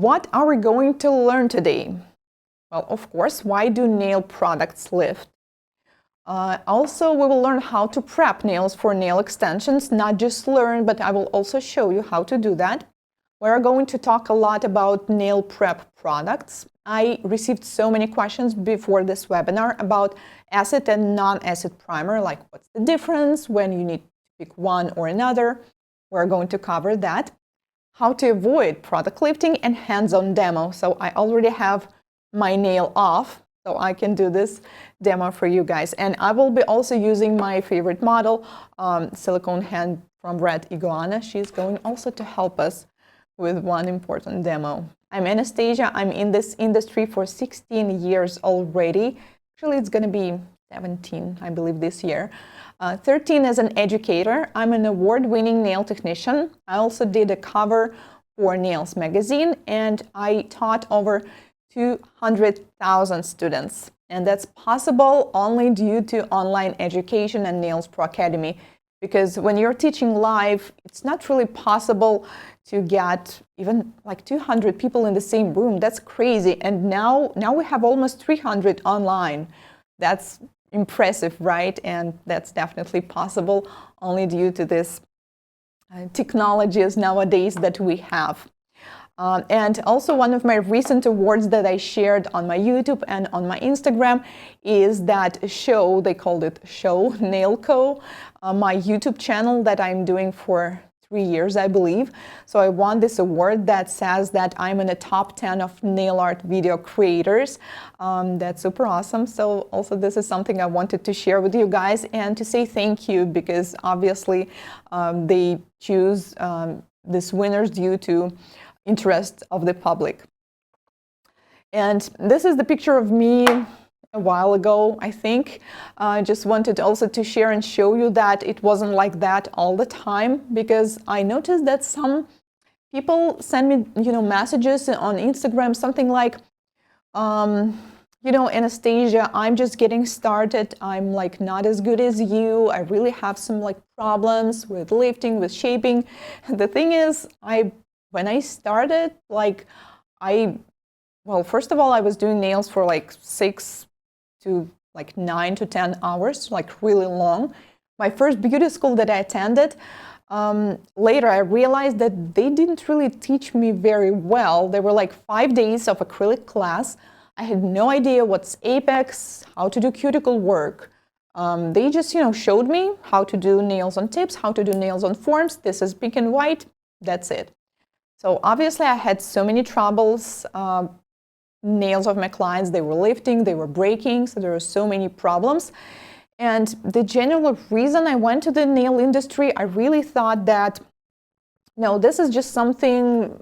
What are we going to learn today? Well, of course, why do nail products lift? Also, we will learn how to prep nails for nail extensions, not just learn, but I will also show you how to do that. We're going to talk a lot about nail prep products. I received so many questions before this webinar about acid and non-acid primer, like what's the difference when you need to pick one or another. We're going to cover that. How to avoid product lifting and hands-on demo. So I already have my nail off, so I can do this demo for you guys. And I will be also using my favorite model, silicone hand from Red Iguana. She's going also to help us with one important demo. I'm Anastasia. I'm in this industry for 16 years already. Actually, it's going to be 17, I believe, this year. 13 as an educator. I'm an award-winning nail technician. I also did a cover for Nails magazine, and I taught over 200,000 students. And that's possible only due to online education and Nails Pro Academy. Because when you're teaching live, it's not really possible to get even like 200 people in the same room. That's crazy. And now we have almost 300 online. That's impressive, right? And that's definitely possible only due to this technologies nowadays that we have. And also one of my recent awards that I shared on my YouTube and on my Instagram is that show, they called it Show Nail Co, my YouTube channel that I'm doing for 3 years, I believe. So I won this award that says that I'm in the top 10 of nail art video creators. That's super awesome. So also this is something I wanted to share with you guys and to say thank you, because obviously they choose these winners due to interest of the public. And this is the picture of me a while ago, I think. I just wanted also to share and show you that it wasn't like that all the time, because I noticed that some people send me, messages on Instagram, something like, Anastasia, I'm just getting started. I'm like not as good as you. I really have some like problems with lifting, with shaping. The thing is, when I started, first of all, I was doing nails for like 6 to 9 to 10 hours, like really long. My first beauty school that I attended, later I realized that they didn't really teach me very well. They were like 5 days of acrylic class. I had no idea what's apex, how to do cuticle work. They just, showed me how to do nails on tips, how to do nails on forms. This is pink and white. That's it. So obviously I had so many troubles. Nails of my clients, they were lifting, they were breaking, so there were so many problems. And the general reason I went to the nail industry, I really thought that, no, this is just something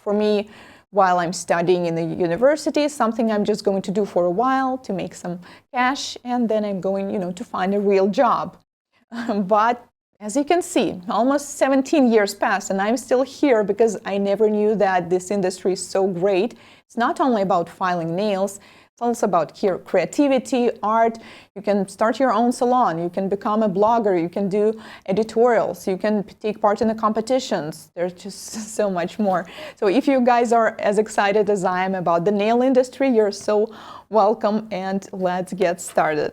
for me while I'm studying in the university, something I'm just going to do for a while to make some cash, and then I'm going, to find a real job. But as you can see, almost 17 years passed and I'm still here because I never knew that this industry is so great. It's not only about filing nails, it's also about creativity, art. You can start your own salon, you can become a blogger, you can do editorials, you can take part in the competitions. There's just so much more. So if you guys are as excited as I am about the nail industry, you're so welcome, and let's get started.